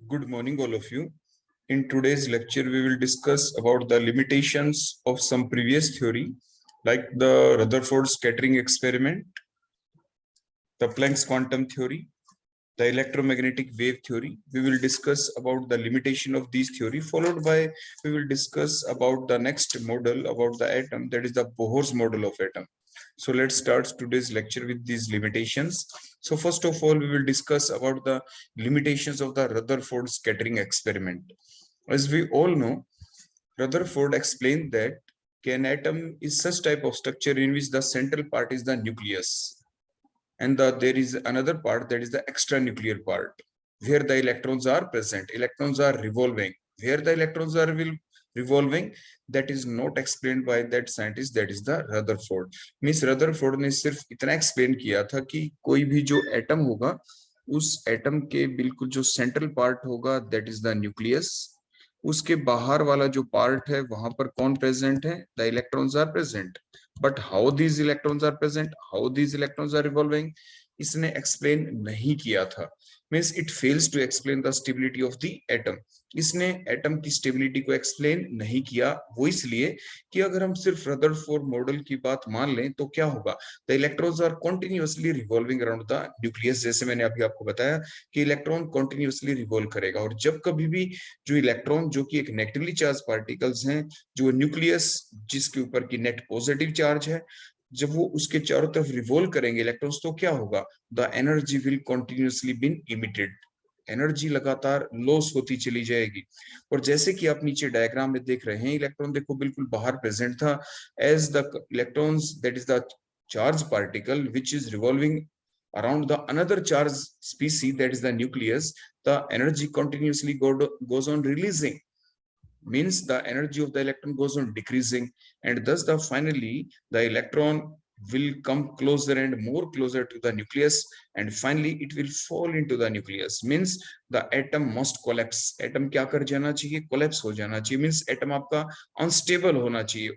Good morning, all of you. In today's lecture, we will discuss about the limitations of some previous theory, like the Rutherford scattering experiment, the Planck's quantum theory, the electromagnetic wave theory. We will discuss about the limitation of these theory, followed by we will discuss about the next model about the atom, that is the Bohr's model of atom. So let's start today's lecture with these limitations. So first of all, we will discuss about the limitations of the Rutherford scattering experiment. As we all know, Rutherford explained that an atom is such type of structure in which the central part is the nucleus, and there is another part, that is the extranuclear part, where the electrons are present. Electrons are revolving. Where the electrons are revolving, that is not explained by that scientist, that is the Rutherford. Means Rutherford ने सिर्फ इतना explain किया था कि कोई भी जो atom होगा, उस एटम के बिल्कुल जो सेंट्रल पार्ट होगा, दैट इज द न्यूक्लियस, उसके बाहर वाला जो पार्ट है वहां पर कौन प्रेजेंट है, the electrons are present, but how these electrons are present, how these electrons are revolving, इसने एक्सप्लेन नहीं किया था. Means it fails to explain the stability of the atom. इसने एटम की स्टेबिलिटी को एक्सप्लेन नहीं किया. वो इसलिए कि अगर हम सिर्फ रदरफोर्ड मॉडल की बात मान लें तो क्या होगा, the electrons are continuously revolving around the nucleus. जैसे मैंने अभी आपको बताया कि इलेक्ट्रॉन कॉन्टिन्यूअसली रिवॉल्व करेगा, और जब कभी भी जो इलेक्ट्रॉन जो कि एक नेगेटिवली चार्ज पार्टिकल्स हैं, जो न्यूक्लियस जिसके ऊपर की नेट पॉजिटिव चार्ज है, जब वो उसके चारों तरफ रिवॉल्व करेंगे इलेक्ट्रॉन्स, तो क्या होगा, the energy will continuously been emitted. Energy लगातार लॉस होती चली जाएगी. और जैसे कि आप नीचे डायग्राम में देख रहे हैं, इलेक्ट्रॉन देखो बिल्कुल बाहर प्रेजेंट था. As the electrons, that is the charge particle which is revolving around the another charge species, that is the nucleus, the energy continuously goes on releasing. Means the energy of the electron goes on decreasing, and thus the finally the electron will come closer and more closer to the nucleus, and finally it will fall into the nucleus. Means the atom must collapse. atom क्या कर जाना चाहिए, collapse हो जाना चाहिए. means atom आपका unstable होना चाहिए.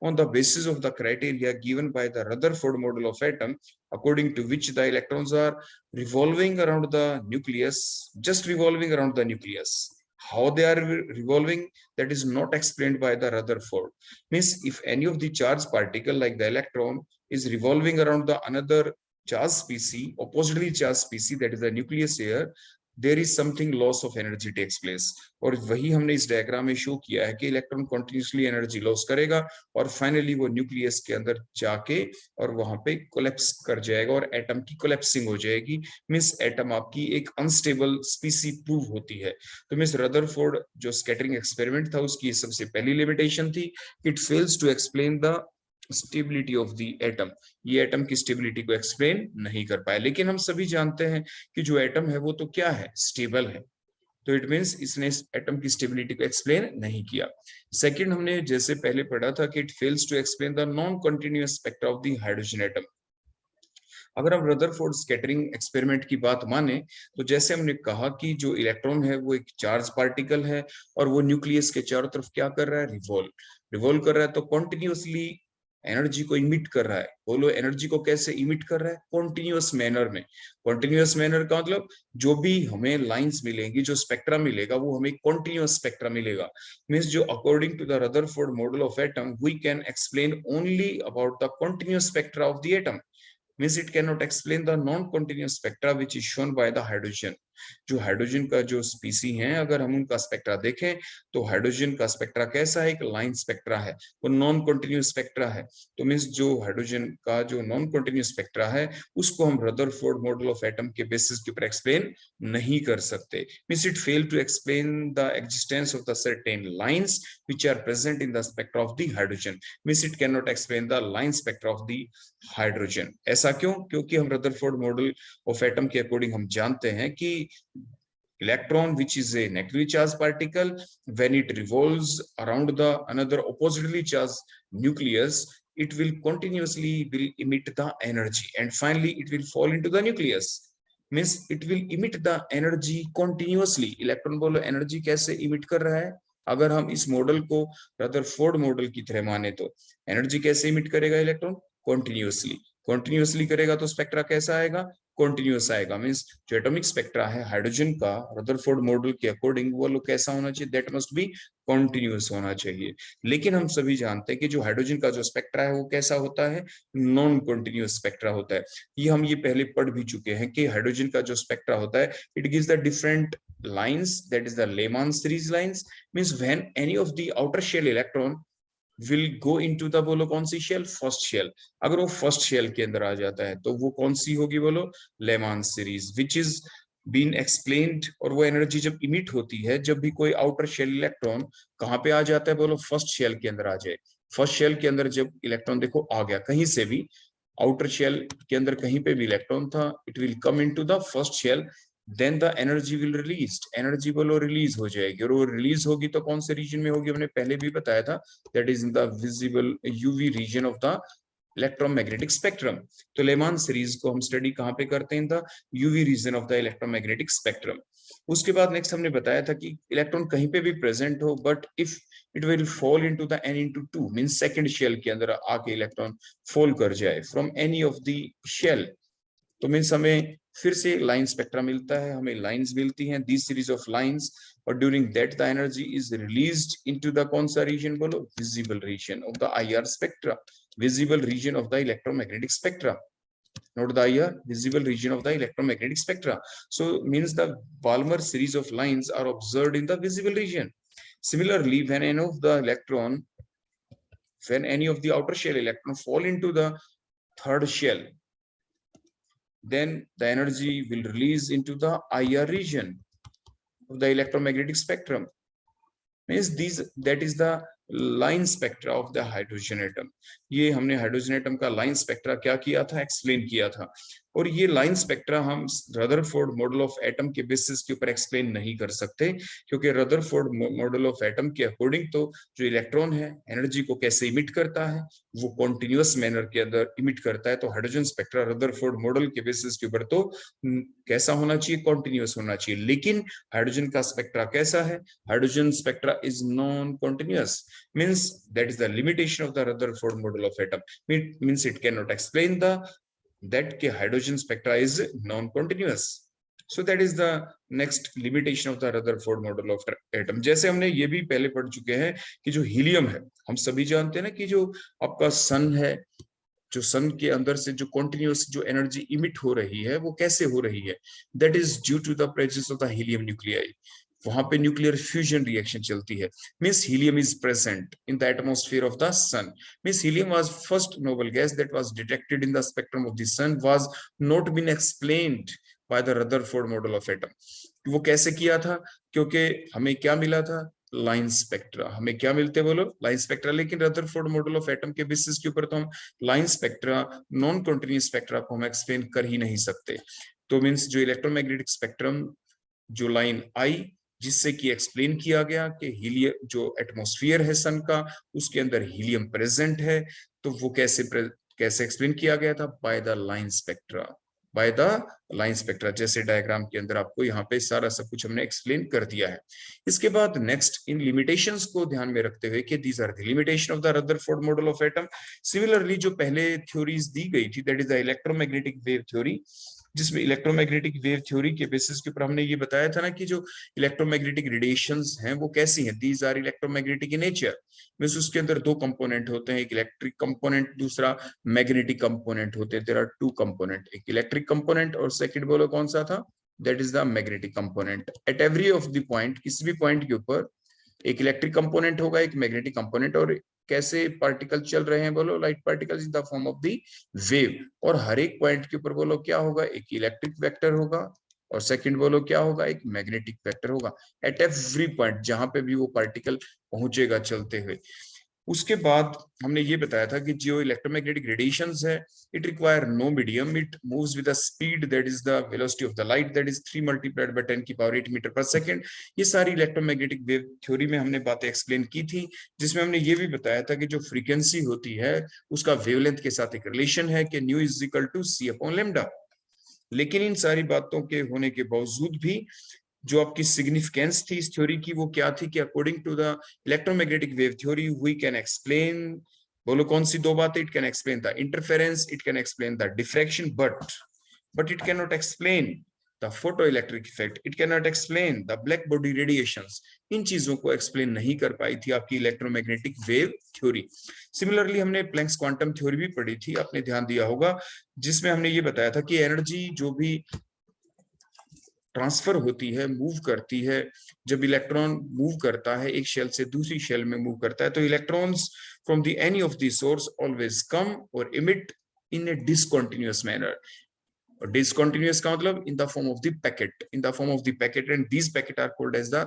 On the basis of the criteria given by the Rutherford model of atom, according to which the electrons are revolving around the nucleus, just revolving around the nucleus. How they are revolving, that is not explained by the Rutherford. Means if any of the charged particle like the electron is revolving around the another charged species, oppositely charged species, that is the nucleus here, there is something loss of energy takes place. और वही हमने इस diagram में show किया है कि electron continuously energy loss करेगा और फाइनली वो न्यूक्लियस के अंदर जाके और वहां पे कोलैप्स कर जाएगा और एटम की कोलैप्सिंग हो जाएगी. मींस एटम आपकी एक अनस्टेबल स्पीसी प्रूव होती है. तो मींस रदरफोर्ड जो स्कैटरिंग एक्सपेरिमेंट था, उसकी सबसे पहली लिमिटेशन थी, it fails to explain the stability of the atom. ये एटम की स्टेबिलिटी को एक्सप्लेन नहीं कर पाया. लेकिन हम सभी जानते हैं कि जो एटम है वो तो क्या है, स्टेबल है. तो इट मींस इसने एटम की स्टेबिलिटी को एक्सप्लेन नहीं किया. सेकंड, हमने जैसे पहले पढ़ा था कि it fails to explain the non continuous spectra of the hydrogen atom. अगर हम रदरफोर्ड स्कैटरिंग एक्सपेरिमेंट की बात माने तो जैसे हमने कहा कि जो इलेक्ट्रॉन है वो एक चार्ज पार्टिकल है और वो न्यूक्लियस के चारों तरफ क्या कर रहा है, रिवॉल्व कर रहा है. तो कॉन्टिन्यूअसली एनर्जी को इमिट कर रहा है. बोलो एनर्जी को कैसे इमिट कर रहा है, कॉन्टिन्यूअस मैनर में. कॉन्टिन्यूअस मैनर का मतलब जो भी हमें लाइंस मिलेंगी, जो स्पेक्ट्रा मिलेगा, वो हमें कॉन्टिन्यूअस स्पेक्ट्रा मिलेगा. मींस जो according to the Rutherford model of atom we can explain only about the continuous spectra of the atom. Means it cannot explain the non-continuous spectra which is shown by the hydrogen. जो hydrogen का जो स्पीसी हैं, अगर हम उनका spectra देखें तो hydrogen का स्पेक्ट्रा कैसा है, एक लाइन स्पेक्ट्रा है, वो नॉन कॉन्टिन्यूअस स्पेक्ट्रा है. तो मींस जो हाइड्रोजन का जो नॉन कॉन्टिन्यूअस स्पेक्ट्रा है उसको हम रदरफोर्ड मॉडल ऑफ एटम के बेसिस के ऊपर एक्सप्लेन नहीं कर सकते. Means it fail to explain the existence of the certain lines which are present in the spectra of the hydrogen. Means it cannot explain the line spectra of the hydrogen. ऐसा क्यों? क्योंकि हम Rutherford model of atom के according हम जानते हैं कि electron which is a negatively charged particle, when it revolves around the another oppositely charged nucleus, it will continuously will emit the energy and finally it will fall into the nucleus. Means it will emit the energy continuously. electron बोलो energy कैसे emit कर रहा है, अगर हम इस model को Rutherford model की तरह माने तो एनर्जी कैसे emit करेगा इलेक्ट्रॉन, कंटिन्यूअसली करेगा. तो स्पेक्ट्रा कैसा आएगा, कॉन्टिन्यूअस आएगा। मींस जो एटॉमिक स्पेक्ट्रा है हाइड्रोजन का रदरफोर्ड मॉडल के अकॉर्डिंग वो लोग कैसा होना चाहिए, दैट मस्ट बी कॉन्टिन्यूअस होना चाहिए। लेकिन हम सभी जानते हैं कि जो हाइड्रोजन का जो स्पेक्ट्रा है वो कैसा होता है, नॉन कॉन्टिन्यूअस स्पेक्ट्रा होता है। ये हम ये पहले पढ़ भी चुके हैं कि हाइड्रोजन का जो स्पेक्ट्रा होता है it gives the different lines, that is the Lehman series lines, means when any of the outer shell electron will go into the बोलो कौन सी शेल, फर्स्ट शेल। अगर वो फर्स्ट शेल के अंदर आ जाता है तो वो कौन सी होगी बोलो, Lyman series, which is been explained. और वो एनर्जी जब इमिट होती है जब भी कोई आउटर शेल इलेक्ट्रॉन कहाँ पे आ जाता है बोलो, फर्स्ट शेल के अंदर आ जाए। फर्स्ट शेल के अंदर जब इलेक्ट्रॉन देखो आ गया कहीं से भी, आउटर शेल के अंदर कहीं पे भी इलेक्ट्रॉन था, it will come into the first shell, then the energy will release, energy बोलो रिलीज हो जाएगी। और वो रिलीज होगी तो कौन से रीजन में होगी, हमने पहले भी बताया था, that is in the visible UV region of the electromagnetic spectrum. तो लेमान सीरीज को हम स्टडी कहाँ पे करते हैं, the UV region of the electromagnetic spectrum. उसके बाद नेक्स्ट हमने बताया था कि इलेक्ट्रॉन कहीं पे भी प्रेजेंट हो but if it will fall into the n/2 means second shell के अंदर आके इलेक्ट्रॉन फॉल कर जाए from any of the shell, तो मीन्स हमें फिर से लाइन स्पेक्ट्रा मिलता है, हमें लाइंस मिलती हैं, दी सीरीज ऑफ लाइंस, और during that the energy is released into the कौन सा रीजन बोलो, visible region of the IR spectra, visible region of the electromagnetic spectra. Note the IR, visible region of the electromagnetic spectra. So means the Balmer series of lines are observed in the visible region. Similarly, when any of the outer shell electron fall into the third shell, then the energy will release into the IR region of the electromagnetic spectrum. Means that is the line spectra of the hydrogen atom. ये हमने hydrogen atom का line spectra क्या किया था, explain किया था। और ये लाइन स्पेक्ट्रा हम रदरफोर्ड मॉडल ऑफ एटम के बेसिस के ऊपर एक्सप्लेन नहीं कर सकते, क्योंकि रदरफोर्ड मॉडल ऑफ एटम के अकॉर्डिंग तो जो इलेक्ट्रॉन है एनर्जी को कैसे इमिट करता है, वो कॉन्टिन्यूअस मैनर के अंदर इमिट करता है। तो हाइड्रोजन स्पेक्ट्रा रदरफोर्ड मॉडल के बेसिस के ऊपर तो कैसा होना चाहिए, कॉन्टिन्यूअस होना चाहिए। लेकिन हाइड्रोजन का स्पेक्ट्रा कैसा है, hydrogen spectra is non continuous, means that is the limitation of the Rutherford model of atom. Means it cannot explain that के hydrogen spectra is non-continuous. So that is the next limitation of the Rutherford model of atom. जैसे हमने ये भी पहले पढ़ चुके हैं कि जो हीलियम है, हम सभी जानते हैं ना कि जो आपका सन है, जो सन के अंदर से जो कॉन्टिन्यूअस जो एनर्जी इमिट हो रही है वो कैसे हो रही है, that is due to the presence of the helium nuclei. वहां पे न्यूक्लियर फ्यूजन रिएक्शन चलती है। Means helium is present in the atmosphere of the sun. Means helium was first noble gas that was detected in the spectrum of the sun, was not been explained by the Rutherford model of atom. वो कैसे किया था, क्योंकि हमें क्या मिला था, line spectra. हमें क्या मिलते हैं बोलो, लाइन स्पेक्ट्रा। लेकिन रदरफोर्ड मॉडल ऑफ एटम के बेसिस के ऊपर तो हम line spectra, non continuous spectra को हम एक्सप्लेन कर ही नहीं सकते। तो मींस जो इलेक्ट्रोमैग्नेटिक स्पेक्ट्रम जो लाइन आई जिससे कि एक्सप्लेन किया गया कि हीलियम जो एटमॉस्फेयर है सन का उसके अंदर हीलियम प्रेजेंट है, तो वो कैसे एक्सप्लेन किया गया था, by the line spectra, by the line spectra. जैसे डायग्राम के अंदर आपको यहाँ पे सारा सब कुछ हमने एक्सप्लेन कर दिया है। इसके बाद नेक्स्ट इन लिमिटेशंस को ध्यान में रखते हुए कि these are the limitation of the Rutherford model of atom. Similarly जो पहले थ्योरीज दी गई थी that is the electromagnetic wave theory, जिसमें इलेक्ट्रोमैग्नेटिक वेव थ्योरी के बेसिस के ऊपर हमने ये बताया था ना कि जो इलेक्ट्रोमैग्नेटिक रेडिएशंस हैं वो कैसी हैं, these are electromagnetic in nature. Means उसके अंदर दो कंपोनेंट होते हैं, एक इलेक्ट्रिक कंपोनेंट दूसरा मैग्नेटिक कंपोनेंट होते हैं। देयर आर टू कंपोनेंट, एक इलेक्ट्रिक कंपोनेंट और सेकंड बोलो कौन सा था, that is the magnetic component. At every of the point, किसी भी पॉइंट के ऊपर एक इलेक्ट्रिक कंपोनेंट होगा, एक मैग्नेटिक कंपोनेंट। और कैसे पार्टिकल चल रहे हैं बोलो, light particles in the form of the wave. और हर एक पॉइंट के ऊपर बोलो क्या होगा, एक इलेक्ट्रिक वेक्टर होगा और सेकंड बोलो क्या होगा, एक मैग्नेटिक वेक्टर होगा एट एवरी पॉइंट जहां पे भी वो पार्टिकल पहुंचेगा चलते हुए। उसके बाद हमने ये बताया था कि जो इलेक्ट्रोमैग्नेटिक रेडिएशंस है it require no medium, it moves with the speed that is the velocity of the light, that is 3 multiplied by 10 की पावर 8 मीटर पर सेकंड। ये सारी इलेक्ट्रोमैग्नेटिक वेव थ्योरी में हमने बातें एक्सप्लेन की थी, जिसमें हमने ये भी बताया था कि जो फ्रीक्वेंसी होती है उसका वेवलेंथ के साथ एक रिलेशन है कि nu is equal to C upon lambda. लेकिन इन सारी बातों के होने के बावजूद भी जो आपकी सिग्निफिकेंस थी इस थ्योरी की वो क्या थी कि according to the electromagnetic wave theory we can explain, बोलो कौन सी दो बातें, it can explain the interference, it can explain the diffraction, but but it cannot explain the photoelectric effect, it cannot explain the black body radiations. इन चीजों को explain नहीं कर पाई थी आपकी इलेक्ट्रोमैग्नेटिक वेव थ्योरी। सिमिलरली हमने प्लैंक्स क्वांटम थ्योरी भी पढ़ी थी, आपने ध्यान दिया होगा, जिसमें हमने ये बताया था कि एनर्जी जो भी ट्रांसफर होती है, मूव करती है, जब इलेक्ट्रॉन मूव करता है एक शेल से दूसरी शेल में मूव करता है, तो electrons from the any of the source always come और इमिट इन ए डिसकंटिन्यूअस मैनर। Discontinuous का मतलब in the form of the packet, in the form of the packet, and these packet are called as the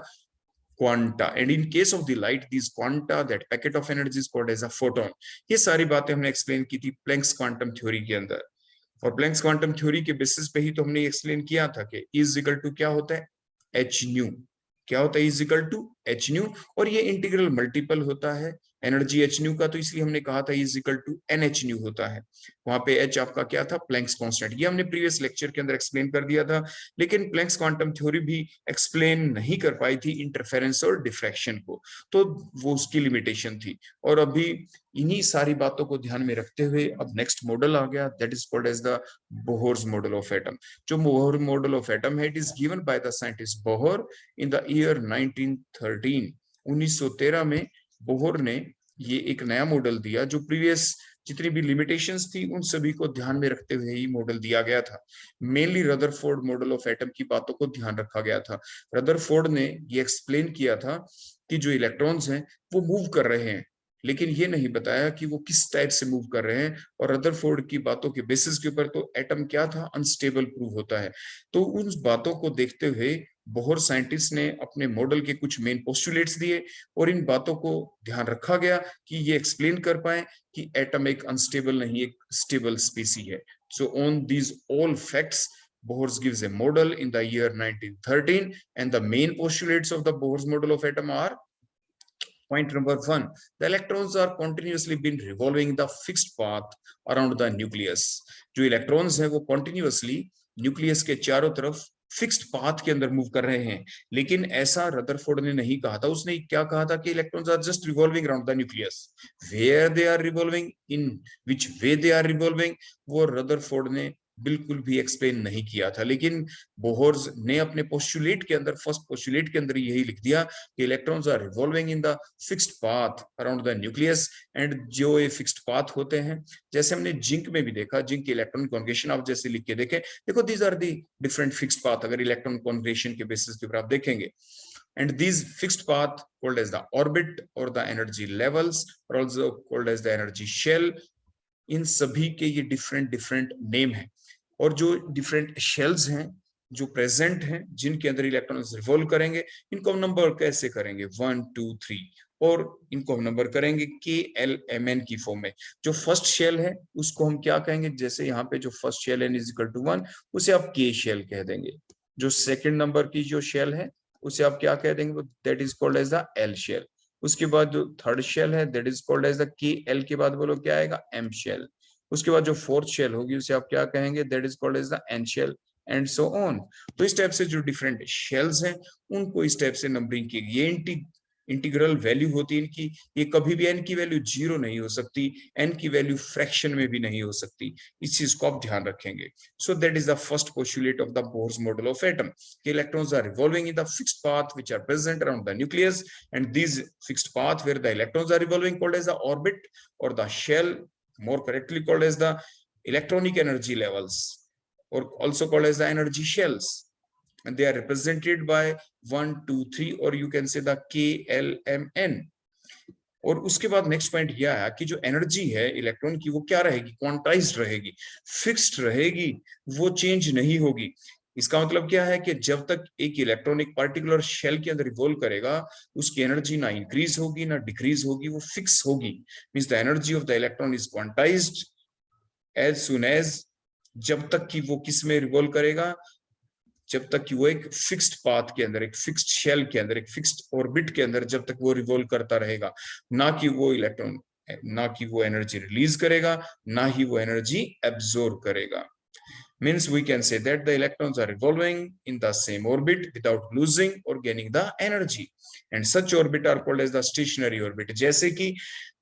quanta, and in case of the light these quanta, that packet of energy is called as a photon। ये सारी बातें हमने explain की थी planks quantum theory के अंदर, और planks quantum theory के बेसिस पे ही तो हमने एक्सप्लेन किया था कि E इज इक्वल टू क्या होता है, एच न्यू। क्या होता है E is equal to H nu, और ये इंटीग्रल मल्टीपल होता है एनर्जी एच न्यू का, तो इसलिए हमने कहा था E is equal to n h nu होता है। वहां पे एच आपका क्या था, प्लैंक्स कांस्टेंट। ये हमने प्रीवियस लेक्चर के अंदर एक्सप्लेन कर दिया था, लेकिन प्लैंक्स क्वांटम थ्योरी भी एक्सप्लेन नहीं कर पाई थी इंटरफेरेंस और डिफ्रैक्शन को, तो वो उसकी लिमिटेशन थी। और अभी इन्हीं सारी बातों को ध्यान में रखते हुए अब नेक्स्ट मॉडल आ गया, that is called as the Bohr's model of atom. जो बोहर मॉडल ऑफ एटम है, it is given by the scientist Bohr in the year 1913। 1913 में बोहर ने ये एक नया मॉडल दिया, जो प्रीवियस जितनी भी लिमिटेशंस थी उन सभी को ध्यान में रखते हुए ही मॉडल दिया गया था। Mainly Rutherford model of atom की बातों को ध्यान रखा गया था। रदरफोर्ड ने ये एक्सप्लेन किया था कि जो इलेक्ट्रॉन्स हैं वो मूव कर रहे हैं, लेकिन ये नहीं बताया कि वो किस टाइप से मूव कर रहे हैं। और रदरफोर्ड की बातों के बेसिस के ऊपर तो एटम क्या था, अनस्टेबल प्रूव होता है। तो उन बातों को देखते हुए बोहर साइंटिस्ट ने अपने मॉडल के कुछ मेन पोस्टुलेट्स दिए, और इन बातों को ध्यान रखा गया कि ये एक्सप्लेन कर पाए कि एटम एक अनस्टेबल नहीं, एक स्टेबल स्पीसी है। So on these all facts Bohr gives a model in the year 1913, and the main postulates of the Bohr's model of atom are: point number 1, the electrons are continuously been revolving the fixed path around the nucleus। जो electrons हैं वो continuously nucleus के चारों तरफ fixed path के अंदर move कर रहे हैं। लेकिन ऐसा रदरफोर्ड ने नहीं कहा था, उसने क्या कहा था कि electrons are just revolving around the nucleus. Where they are revolving, in which way they are revolving, वो रदरफोर्ड ने बिल्कुल भी एक्सप्लेन नहीं किया था। लेकिन बोहर्स ने अपने पोस्टुलेट के अंदर, फर्स्ट पोस्टुलेट के अंदर यही लिख दिया कि electrons are revolving in the fixed path around the nucleus. And जो ये फिक्स्ड पाथ होते हैं, जैसे हमने जिंक में भी देखा, जिंक की इलेक्ट्रॉन कॉन्फिगरेशन आप जैसे लिख के देखें, देखो these are the different fixed path, अगर इलेक्ट्रॉन कॉन्फिगरेशन के बेसिस के ऊपर आप देखेंगे। And these fixed path called as the orbit or the energy levels are also called as the energy shell। इन सभी के ये डिफरेंट डिफरेंट नेम है, और जो डिफरेंट शेल्स हैं जो प्रेजेंट हैं, जिनके अंदर इलेक्ट्रॉन्स रिवॉल्व करेंगे, इनको हम नंबर कैसे करेंगे, 1 2 3, और इनको हम नंबर करेंगे KLMN की फॉर्म में। जो फर्स्ट शेल है उसको हम क्या कहेंगे, जैसे यहाँ पे जो फर्स्ट शेल है इज इक्वल टू 1, उसे आप K शेल कह देंगे। जो सेकंड नंबर की जो शेल है उसे आप क्या कह देंगे, that is called as the L shell. उसके बाद जो थर्ड शेल है that is called as the KL के बाद बोलो क्या आएगा, M शेल। उसके बाद जो फोर्थ शेल होगी उसे आप क्या कहेंगे, that is called as the N shell, and so on. तो इस टाइप से जो डिफरेंट शेल्स हैं उनको इस टाइप से नंबरिंग की। ये इंटीग्रल वैल्यू होती है इनकी, ये कभी भी n की वैल्यू 0 नहीं हो सकती, n की वैल्यू फ्रैक्शन में भी नहीं हो सकती, इस चीज को आप ध्यान रखेंगे। So that is the first postulate of the Bohr's model of atom, कि electrons are revolving in the fixed path which are present around the nucleus, and this fixed path where the electrons are revolving called as the orbit और the shell, more correctly called as the electronic energy levels, or also called as the energy shells, and they are represented by 1 2 3, or you can say the KLMN। और उसके बाद next point यह आया कि जो energy है electron की वो क्या रहेगी, क्वांटाइज्ड रहेगी, फिक्स्ड रहेगी, वो चेंज नहीं होगी। इसका मतलब क्या है कि जब तक एक इलेक्ट्रॉन एक पर्टिकुलर शेल के अंदर रिवॉल्व करेगा, उसकी एनर्जी ना इंक्रीज होगी ना डिक्रीज होगी, वो फिक्स होगी। Means the energy of the electron is quantized as soon as, जब तक कि वो किस में रिवॉल्व करेगा, जब तक कि वो एक फिक्स्ड पाथ के अंदर, एक फिक्स्ड शेल के अंदर, एक फिक्स्ड ऑर्बिट के अंदर जब तक वो रिवॉल्व करता रहेगा, ना कि वो इलेक्ट्रॉन, ना कि वो एनर्जी रिलीज करेगा, ना ही वो एनर्जी एब्जॉर्ब करेगा। means we can say that the electrons are revolving in the same orbit without losing or gaining the energy, and such orbit are called as the stationary orbit. जैसे कि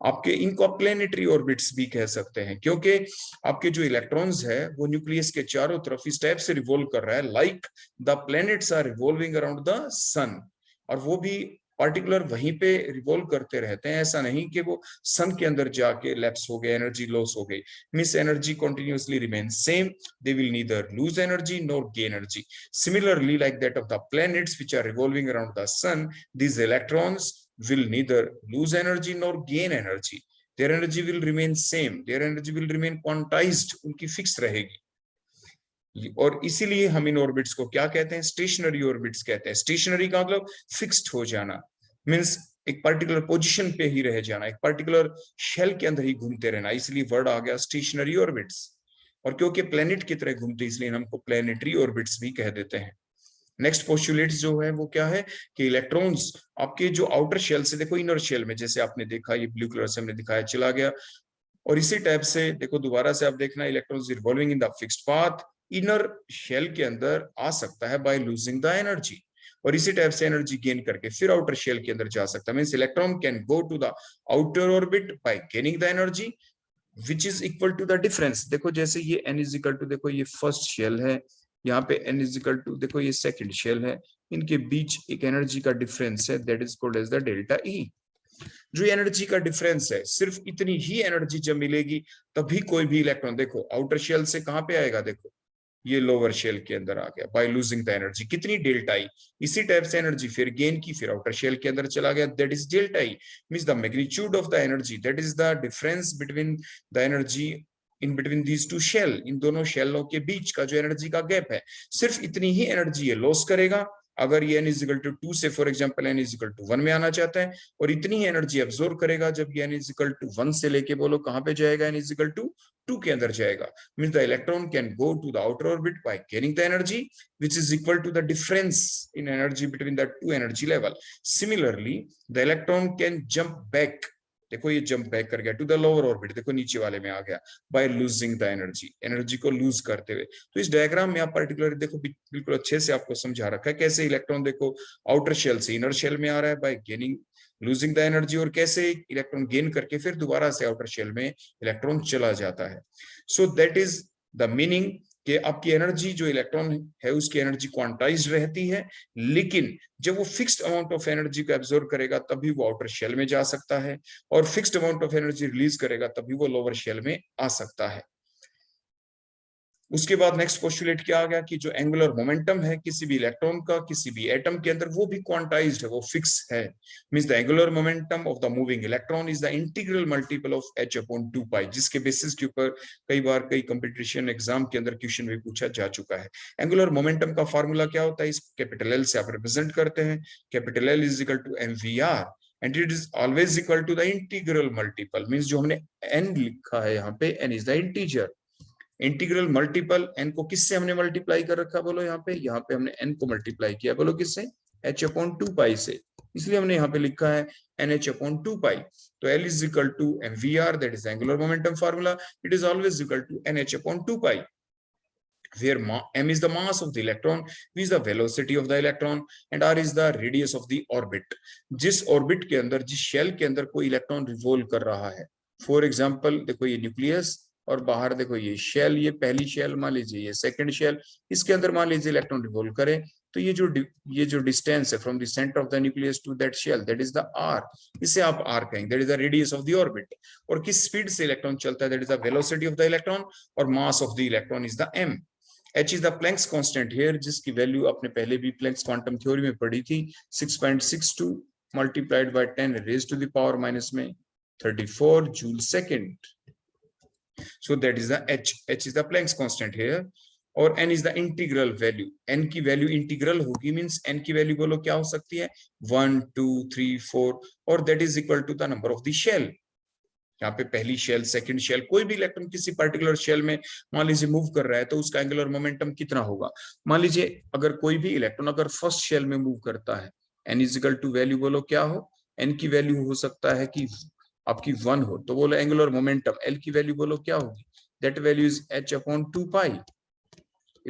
आपके इनको planetary orbits भी कह सकते हैं, क्योंकि आपके जो इलेक्ट्रॉन्स है वो न्यूक्लियस के चारों तरफ इस टाइप से रिवॉल्व कर रहा है, like the planets are revolving around the sun, और वो भी पार्टिकुलर वहीं पे रिवॉल्व करते रहते हैं। ऐसा नहीं कि वो सन के अंदर जाके लैप्स हो गए, एनर्जी लॉस हो गई। Means energy continuously remain same, they will neither lose energy nor gain energy. Similarly, like that of the planets which are revolving around the sun, these electrons will neither lose energy nor gain energy. Their energy will remain same, their energy will remain quantized, उनकी fix रहेगी। और इसीलिए हम इन orbits को क्या कहते हैं, stationery orbits कहते हैं। स्टेशनरी का मतलब फिक्स्ड हो जाना, मींस एक पर्टिकुलर पोजीशन पे ही रह जाना, एक पर्टिकुलर शेल के अंदर ही घूमते रहना, इसलिए वर्ड आ गया स्टेशनरी ऑर्बिट्स। और क्योंकि प्लेनेट की तरह घूमते इसलिए हमको प्लेनेटरी ऑर्बिट्स भी कह देते हैं। नेक्स्ट पोस्टुलेट जो है वो क्या है कि इलेक्ट्रॉन्स आपके जो आउटर शेल से, देखो इनर शेल में जैसे आपने देखा ये ब्लू कलर से हमने दिखाया चला गया, और इसी टाइप से देखो दोबारा से आप देखना electrons revolving in the fixed path inner shell के अंदर आ सकता है बाय लूजिंग द एनर्जी, और इसी टाइप से एनर्जी गेन करके फिर आउटर शेल के अंदर जा सकता है। Means electron can go to the outer orbit by gaining the energy which is equal to the difference. देखो जैसे ये n इज इक्वल टू, देखो ये फर्स्ट शेल है, यहाँ पे n इज इक्वल टू, देखो ये सेकंड शेल है, इनके बीच एक एनर्जी का डिफरेंस है, that is called as the delta E. जो एनर्जी का डिफरेंस है, सिर्फ इतनी ही एनर्जी जब मिलेगी तभी कोई भी इलेक्ट्रॉन, देखो आउटर शेल से कहां पे आएगा, देखो ये लोअर शेल के अंदर आ गया बाय लूजिंग द एनर्जी, कितनी डेल्टा ई। इसी टाइप से एनर्जी फिर गेन की, फिर आउटर शेल के अंदर चला गया, that is delta E. Means the magnitude of the energy, that is the difference between the energy in between these two shell, इन दोनों शेलों के बीच का जो एनर्जी का गैप है, सिर्फ इतनी ही एनर्जी ये लॉस करेगा अगर ये n इजिकल टू 2 से for example n is equal to 1 में आना चाहता है, और इतनी ही एनर्जी एब्जॉर्ब करेगा जब ये n इजिकल टू 1 से लेके बोलो कहां पे जाएगा, n इजिकल टू 2 के अंदर जाएगा। Means the electron can go to the outer orbit by gaining the energy which is equal to the difference in energy between the two energy level. Similarly the electron can jump back, देखो ये jump back कर गया to the lower orbit, देखो नीचे वाले में आ गया by losing the energy, energy को लूज करते हुए। तो इस डायग्राम में आप पर्टिकुलर देखो बिल्कुल अच्छे से आपको समझा रखा है कैसे इलेक्ट्रॉन देखो आउटर शेल से इनर शेल में आ रहा है bye gaining losing the energy, और कैसे इलेक्ट्रॉन गेन करके फिर दोबारा से आउटर शेल में इलेक्ट्रॉन चला जाता है। सो दैट इज द मीनिंग कि आपकी एनर्जी जो इलेक्ट्रॉन है उसकी एनर्जी क्वांटाइज रहती है, लेकिन जब वो फिक्स्ड अमाउंट ऑफ एनर्जी को एब्जॉर्ब करेगा तभी वो आउटर शेल में जा सकता है, और fixed amount of energy release करेगा तभी वो लोअर शेल में आ सकता है। उसके बाद नेक्स्ट पोस्टुलेट क्या आ गया कि जो एंगुलर मोमेंटम है किसी भी इलेक्ट्रॉन का किसी भी एटम के अंदर वो भी क्वांटाइज्ड है, वो फिक्स है। Means the angular momentum of the moving electron is the integral multiple of h/2π, जिसके बेसिस के ऊपर कई बार कई कंपटीशन एग्जाम के अंदर क्वेश्चन भी पूछा जा चुका है। एंगुलर मोमेंटम का फॉर्मूला क्या होता है, इस कैपिटल एल से आप रिप्रेजेंट करते हैं, capital L is equal to mvr and it is always equal to the integral multiple. Means जो हमने n लिखा है यहाँ पे n is the integer, integral multiple n को किससे हमने मल्टीप्लाई कर रखा, बोलो यहाँ पे हमने n को मल्टीप्लाई किया, बोलो किससे, h/2π से, इसलिए हमने यहाँ पे लिखा है nh/2π। तो L is equal to mvr, that is angular momentum formula, it is always equal to nh/2π, where m is the mass of the electron, v is the velocity of the electron and r is the radius of the orbit। जिस orbit के अंदर, जिस shell के अंदर कोई electron revolve कर रहा है, फॉर एग्जांपल देखो ये न्यूक्लियस और बाहर देखो ये शेल, ये पहली शेल मान लीजिए, ये सेकंड शेल, इसके अंदर मान लीजिए इलेक्ट्रॉन रिवॉल्व करे, तो ये जो डिस्टेंस है from the centre of the nucleus to that shell, that is the r, इसे आप r कहेंगे, that is the radius of the orbit. और किस स्पीड से इलेक्ट्रॉन चलता है, that is the velocity of the electron, और mass of the electron is the m। h is the Planck's constant here, जिसकी वैल्यू आपने पहले भी प्लैंक्स क्वांटम थ्योरी में पढ़ी थी, 6.62 multiplied by 10 raise to the power minus में 34 joule second. So that is the h is the Planck's constant here, और n is the integral value, n की वैल्यू इंटीग्रल होगी, मींस n की value बोलो क्या हो सकती है, 1 2 3 4, और that is equal to the number of the shell. यहाँ पे पहली शेल, सेकंड शेल, कोई भी इलेक्ट्रॉन किसी पर्टिकुलर शेल में मान लीजिए मूव कर रहा है तो उसका एंगुलर मोमेंटम कितना होगा। मान लीजिए अगर कोई भी इलेक्ट्रॉन अगर फर्स्ट शेल में मूव करता है, n is equal to value बोलो क्या हो, n की वैल्यू हो सकता है कि आपकी 1 हो, तो बोलो एंगुलर मोमेंटम L की वैल्यू बोलो क्या होगी, that value is h/2π।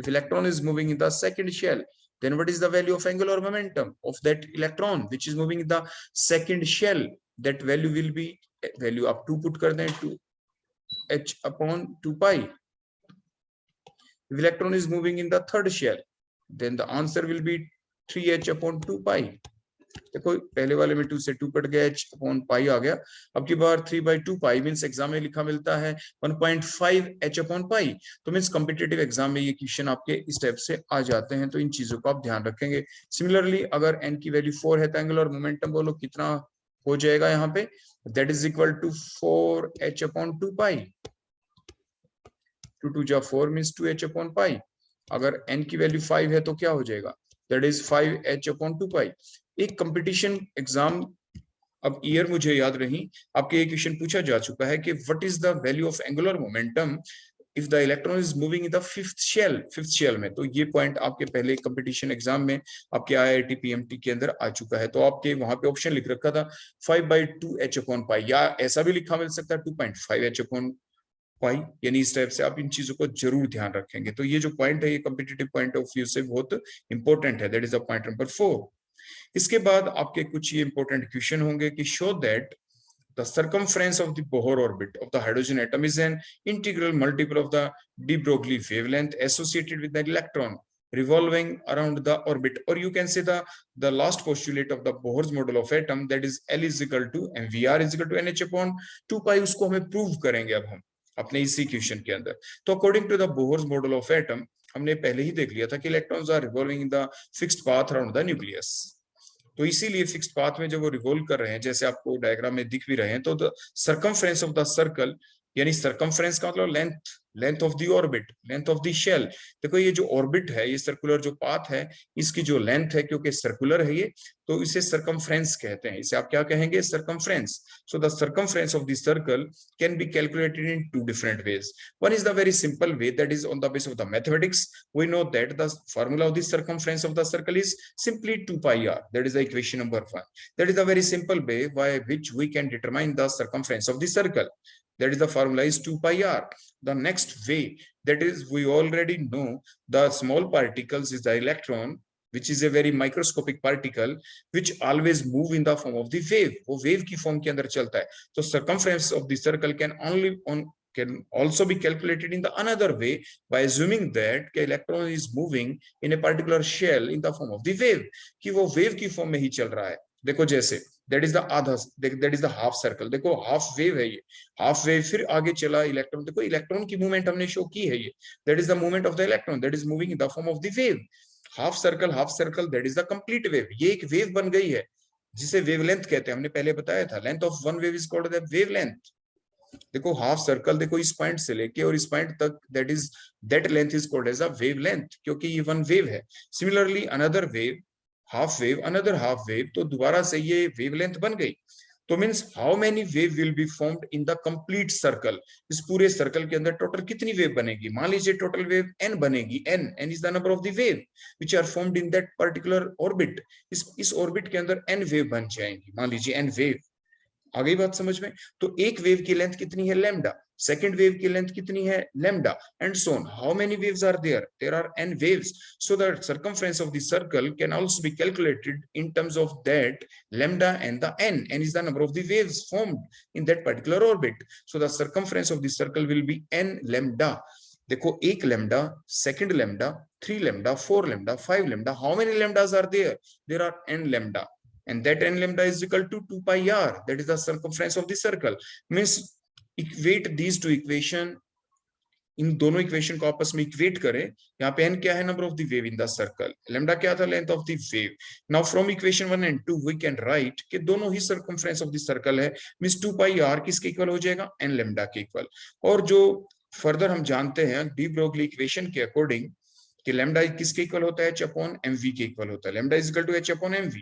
If electron is moving in the second shell, then what is the value of angular momentum of that electron which is moving in the second shell? That value will be value आप 2 put कर दें 2h/2 pi. If electron is moving in the third shell, then the answer will be 3h/2 pi. देखो पहले वाले में 2 से 2 cut गया, h/pi आ गया. अब की बार 3/2 pi मींस एग्जाम में लिखा मिलता है 1.5 h/pi. तो मींस कॉम्पिटिटिव एग्जाम में ये क्वेश्चन आपके इस टाइप से आ जाते हैं, तो इन चीजों को आप ध्यान रखेंगे. सिमिलरली अगर n की वैल्यू 4 है तो एंगुलर मोमेंटम बोलो कितना हो जाएगा यहाँ पे? That is equal to 4h/2 pi. 2 2 जा 4 मींस 2h/pi. अगर n की वैल्यू 5 है तो क्या हो जाएगा? That is 5h/2 pi. एक कंपटीशन एग्जाम, अब ईयर मुझे याद नहीं, आपके एक क्वेश्चन पूछा जा चुका है कि what is the value of angular momentum if the electron is moving in the fifth shell में. तो ये पॉइंट आपके पहले कंपटीशन एग्जाम में आपके IIT PMT के अंदर आ चुका है. तो आपके वहां पे ऑप्शन लिख रखा था 5/2h/pi, या ऐसा भी लिखा मिल सकता है 2.5h/pi. यानी इस टाइप से आप इन चीजों को जरूर ध्यान रखेंगे. तो ये जो पॉइंट है ये कॉम्पिटिटिव पॉइंट ऑफ व्यू से बहुत इंपॉर्टेंट है. That is the point number 4. इसके बाद आपके कुछ ये इंपॉर्टेंट क्वेश्चन होंगे कि show that the circumference of the Bohr orbit of the hydrogen atom is an integral multiple of the de Broglie wavelength associated with the electron revolving around the orbit, or you can say the last postulate of the Bohr's model of atom, that is L is equal to mvr is equal to nh/2 pi. उसको हमें prove करेंगे अब हम अपने इसी question के अंदर. तो according to the Bohr's model of atom हमने पहले ही देख लिया था कि electrons are revolving in the fixed path around the nucleus. तो इसीलिए फिक्स्ड पाथ में जब वो रिवॉल्व कर रहे हैं, जैसे आपको डायग्राम में दिख भी रहे हैं, तो the circumference of the circle, यानी सर्कमफ्रेंस का मतलब length of the orbit, length of the shell. देखो ये जो ऑर्बिट है, ये सर्कुलर जो पाथ है, इसकी जो लेंथ है, क्योंकि सर्कुलर है ये, तो इसे सर्कमफ्रेंस कहते हैं. इसे आप क्या कहेंगे? Circumference. So the circumference of the circle can be calculated in 2 different ways. One is the very simple way, that is on the basis of the mathematics. We know that the formula of the circumference of the circle is simply 2 pi r. That is the equation number 1. That is the very simple way by which we can determine the circumference of the circle. That is the formula is 2 pi r. The next way, that is we already know the small particles is the electron, which is a very microscopic particle which always move in the form of the wave. वो wave की form के अंदर चलता है. तो circumference of the circle can also be calculated in the another way by assuming that the electron is moving in a particular shell in the form of the wave, कि वो wave की form में ही चल रहा है. देखो जैसे that is the half circle. देखो half wave है ये, half wave, फिर आगे चला इलेक्ट्रॉन. देखो इलेक्ट्रॉन की मूवमेंट हमने शो की है ये, that is the movement of the electron that is moving in the form of the wave. Half circle, that is the complete wave. ये एक वेव बन गई है जिसे वेवलेंथ कहते हैं. हमने पहले बताया था length of one wave is called the wavelength. देखो हाफ सर्कल, देखो इस पॉइंट से लेके और इस पॉइंट तक, that length is called as a wavelength, क्योंकि ये वन वेव है. Similarly another wave, half wave, another half wave, तो दोबारा से ये वेवलेंथ बन गई. तो means how many wave will be formed in the complete circle. इस पूरे सर्कल के अंदर टोटल कितनी वेव बनेगी? मान लीजिए टोटल वेव n बनेगी. n is the number of the wave which are formed in that particular orbit. इस ऑर्बिट के अंदर n वेव बन जाएंगी. मान लीजिए n वेव. आ गई बात समझ में? तो एक वेव की लेंथ कितनी है? लैम्डा. सेकंड वेव की लेंथ कितनी है? Lambda, and so on. How many waves are there? There are n waves. So the circumference of the circle can also be calculated in terms of that lambda and the n. N is the number of the waves formed in that particular orbit. So the circumference of the circle will be n lambda. देखो एक lambda, second lambda, 3 lambda, 4 lambda, 5 lambda. How many lambdas are there? There are n lambda. And that n lambda is equal to 2 pi r. That is the circumference of the circle. Means equate these two equation. इन दोनों equation को आपस में equate करें. यहाँ पे n क्या है? Number of the wave in the circle. Lambda क्या था? Length of the wave. Now from equation 1 and 2 we can write कि दोनों ही सर्कमफ्रेंस ऑफ द सर्कल है. मींस 2 पाई r किसके इक्वल हो जाएगा? n लैम्डा के इक्वल. और जो फर्दर हम जानते हैं डी ब्रोगली इक्वेशन के अकॉर्डिंग कि लैम्डा किसके इक्वल होता है? h/mv के इक्वल होता है. Lambda is equal to h/mv.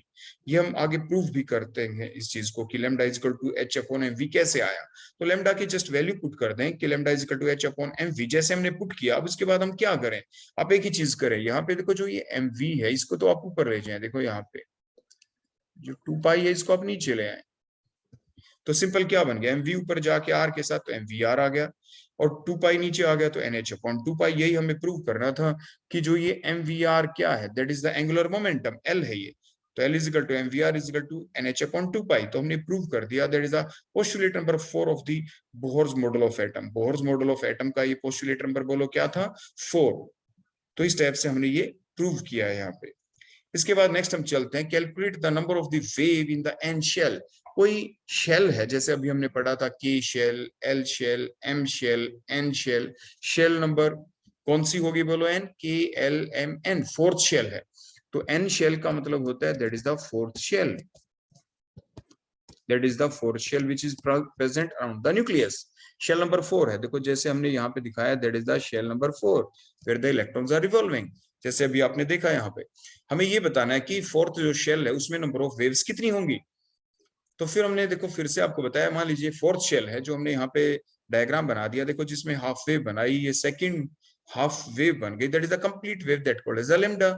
ये हम आगे प्रूव भी करते हैं इस चीज को कि lambda is equal to h/mv कैसे आया. तो लैम्डा की जस्ट वैल्यू पुट कर दें कि lambda is equal to h/mv. जैसे हमने पुट किया, अब उसके बाद हम क्या करें? आप एक ही चीज करें. यहाँ पे देखो जो ये mv है इसको तो आप ऊपर ले जाए. देखो यहाँ पे जो 2 पाई है इसको आप नीचे ले आए. तो सिंपल क्या बन गया? mv ऊपर जाके r के साथ, तो mvr आ गया. और 2 पाई नीचे आ गया तो NH/2 पाई। यही हमें प्रूव करना था कि जो ये MVR क्या है, that is the angular momentum, L है ये, तो L is equal to MVR is equal to NH/2 pi. तो हमने प्रूव कर दिया, that is the postulate number 4 of the Bohr's model of atom. Bohr's model of atom का ये postulate number बोलो क्या था, 4। तो इस टाइप से हमने ये प्रूव किया है यहाँ पे। इसके बाद नेक्स्ट हम चलते हैं, calculate the number of the wave in the N shell. कोई शेल है, जैसे अभी हमने पढ़ा था K shell, L shell, M shell, N shell. Shell number कौन सी होगी बोलो, N, K L M N, fourth shell है। तो N शेल का मतलब होता है that is the fourth shell, that is the fourth shell which is present around the nucleus. Shell number 4 है, देखो जैसे हमने यहाँ पे दिखाया, that is the shell number 4 where the electrons are revolving. जैसे अभी आपने देखा यहाँ पे, हमें ये बताना है कि फोर्थ जो शेल है उसमें नंबर ऑफ वेव्स कितनी होंगी। तो फिर हमने देखो फिर से आपको बताया, मान लीजिए फोर्थ शेल है जो हमने यहाँ पे डायग्राम बना दिया, देखो जिसमें हाफ वेव बनाई, ये सेकंड हाफ वेव बन गई, that is the complete wave that called as the lambda.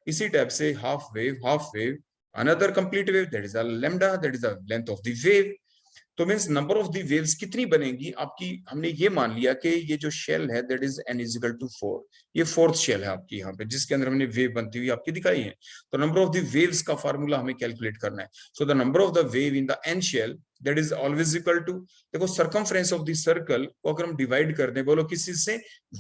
इसी टाइप से half wave, another complete wave, that is the lambda, that is the length of the wave. तो means number of the waves कितनी बनेगी आपकी, हमने ये मान लिया कि ये जो शेल है that is n is equal to 4, ये फोर्थ शेल है आपकी यहाँ पे जिसके अंदर हमने वेव बनती हुई आपकी दिखाई है। तो नंबर ऑफ दी वेव्स का फार्मूला हमें कैलकुलेट करना है। So the number of the wave in the n shell that is always equal to, देखो सर्कमफ्रेंस ऑफ द सर्कल को अगर हम डिवाइड कर दें बोलो किसी से,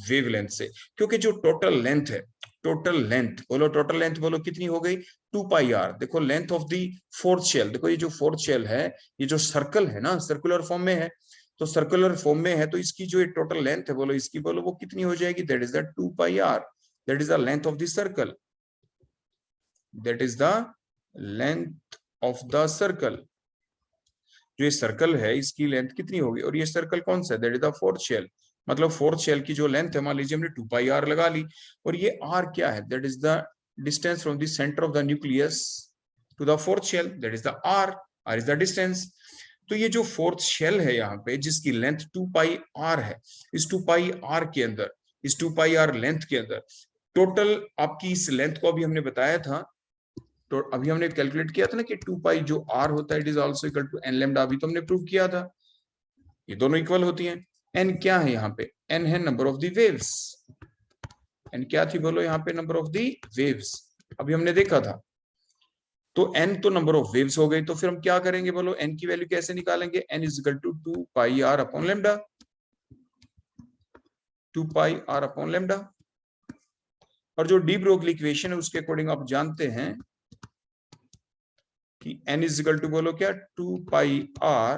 वेव लेंथ से, क्योंकि जो टोटल लेंथ है, टोटल लेंथ बोलो, टोटल लेंथ बोलो कितनी हो गई, 2 पाई r। देखो length of the fourth shell, देखो ये जो फोर्थ शेल है, ये जो सर्कल है ना, सर्कुलर फॉर्म में है, तो सर्कुलर फॉर्म में है तो इसकी जो टोटल लेंथ है बोलो, इसकी बोलो वो कितनी हो जाएगी, that is the 2 pi r, that is the length of the circle, that is the length of the circle. जो ये सर्कल है इसकी लेंथ कितनी होगी, और ये सर्कल कौन सा है, that is the fourth shell. मतलब फोर्थ शेल की जो लेंथ है, मान लीजिए हमने 2 पाई r लगा ली, और ये r क्या है, that is the distance from the centre of the nucleus to the fourth shell, that is the r, r is the distance. तो ये जो फोर्थ शेल है यहाँ पे जिसकी लेंथ 2 पाई r है, इस 2 पाई r के अंदर, इस 2 पाई r लेंथ के अंदर टोटल आपकी इस लेंथ को अभी हमने बताया था, तो अभी हमने कैलकुलेट किया था ना कि 2 पाई जो r होता है it is also equal to n lambda, अभी तो हमने प्रूव किया था ये दोनों इक्वल होती हैं। n क्या है यहाँ पे, n है number of the waves, n क्या थी बोलो यहाँ पे, नंबर ऑफ द वेव्स, अभी हमने देखा था। तो n तो नंबर ऑफ वेव्स हो गई, तो फिर हम क्या करेंगे बोलो, n की वैल्यू कैसे निकालेंगे, n is equal to 2 pi r upon lambda, 2 pi r upon lambda. और जो डी ब्रोगली इक्वेशन है उसके अकॉर्डिंग आप जानते हैं कि n इज इक्वल टू बोलो क्या, 2 पाई r।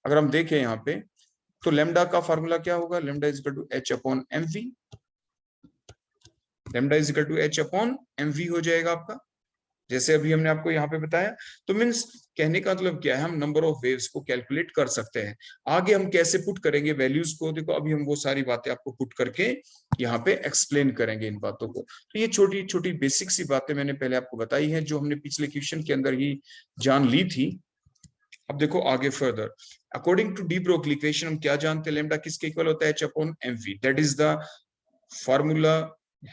अगर हम देखें यहाँ पे तो लैम्डा का फार्मूला क्या होगा, lambda is equal to h upon mv, lambda is equal to h upon mv हो जाएगा आपका, जैसे अभी हमने आपको यहाँ पे बताया। तो मीन्स कहने का मतलब क्या है, हम नंबर ऑफ वेव्स को कैलकुलेट कर सकते हैं। आगे हम कैसे पुट करेंगे वैल्यूज को, देखो अभी हम वो सारी बातें आपको पुट करके यहाँ पे एक्सप्लेन करेंगे इन बातों को। तो ये छोटी छोटी बेसिक सी बातें मैंने पहले आपको बताई है जो हमने पिछले क्वेश्चन के अंदर ही जान ली थी। अब देखो आगे further, according to de Broglie equation हम क्या जानते हैं, लैम्डा किसके इक्वल होता है, h upon mv, that is the formula